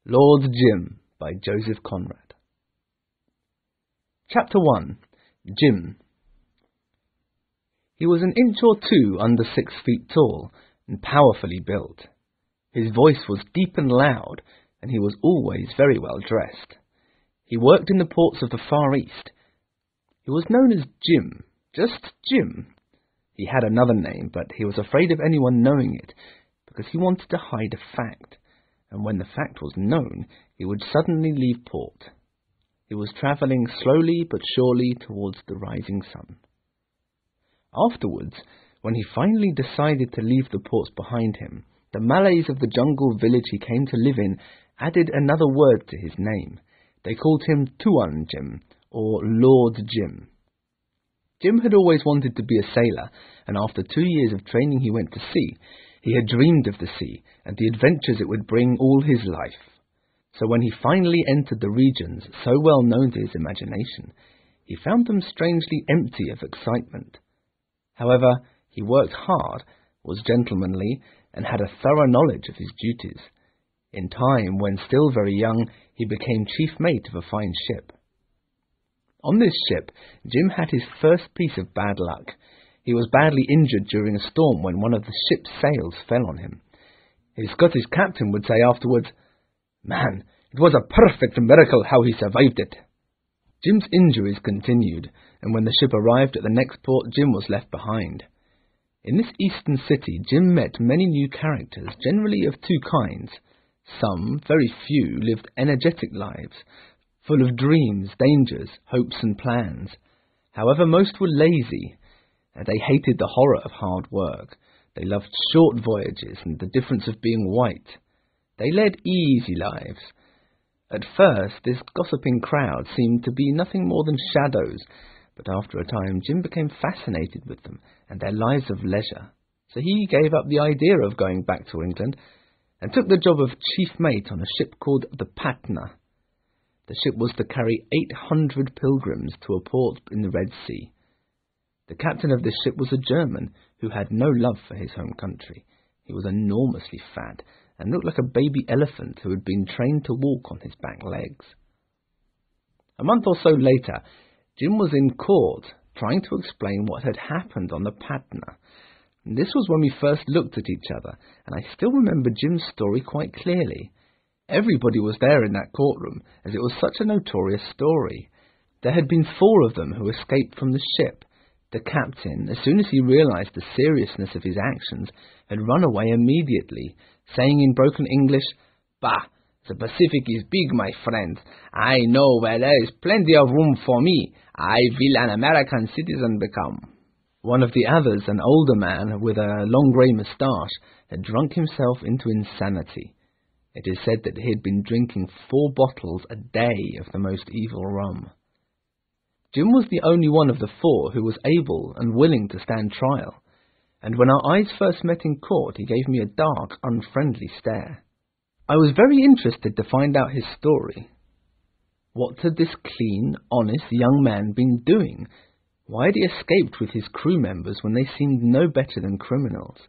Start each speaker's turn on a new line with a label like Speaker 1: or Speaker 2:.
Speaker 1: Lord Jim by Joseph Conrad. Chapter 1. Jim. He was an inch or two under 6 feet tall and powerfully built. His voice was deep and loud, and he was always very well dressed. He worked in the ports of the Far East. He was known as Jim, just Jim. He had another name, but he was afraid of anyone knowing it, because he wanted to hide a fact, and when the fact was known, he would suddenly leave port. He was travelling slowly but surely towards the rising sun. Afterwards, when he finally decided to leave the ports behind him, the Malays of the jungle village he came to live in added another word to his name. They called him Tuan Jim, or Lord Jim. Jim had always wanted to be a sailor, and after 2 years of training he went to sea. He had dreamed of the sea, and the adventures it would bring all his life. So when he finally entered the regions so well known to his imagination, he found them strangely empty of excitement. However, he worked hard, was gentlemanly, and had a thorough knowledge of his duties. In time, when still very young, he became chief mate of a fine ship. On this ship, Jim had his first piece of bad luck. He was badly injured during a storm when one of the ship's sails fell on him. His Scottish captain would say afterwards, "Man, it was a perfect miracle how he survived it." Jim's injuries continued, and when the ship arrived at the next port, Jim was left behind. In this eastern city, Jim met many new characters, generally of two kinds. Some, very few, lived energetic lives, full of dreams, dangers, hopes and plans. However, most were lazy, and they hated the horror of hard work. They loved short voyages and the difference of being white. They led easy lives. At first, this gossiping crowd seemed to be nothing more than shadows, but after a time Jim became fascinated with them and their lives of leisure. So he gave up the idea of going back to England and took the job of chief mate on a ship called the Patna. The ship was to carry 800 pilgrims to a port in the Red Sea. The captain of this ship was a German who had no love for his home country. He was enormously fat and looked like a baby elephant who had been trained to walk on his back legs. A month or so later, Jim was in court trying to explain what had happened on the Patna. This was when we first looked at each other, and I still remember Jim's story quite clearly. Everybody was there in that courtroom, as it was such a notorious story. There had been 4 of them who escaped from the ship. The captain, as soon as he realized the seriousness of his actions, had run away immediately, saying in broken English, "Bah, the Pacific is big, my friend. I know where there is plenty of room for me. I will an American citizen become." One of the others, an older man with a long grey moustache, had drunk himself into insanity. It is said that he had been drinking 4 bottles a day of the most evil rum. Jim was the only one of the 4 who was able and willing to stand trial, and when our eyes first met in court, he gave me a dark, unfriendly stare. I was very interested to find out his story. What had this clean, honest young man been doing? Why had he escaped with his crew members when they seemed no better than criminals?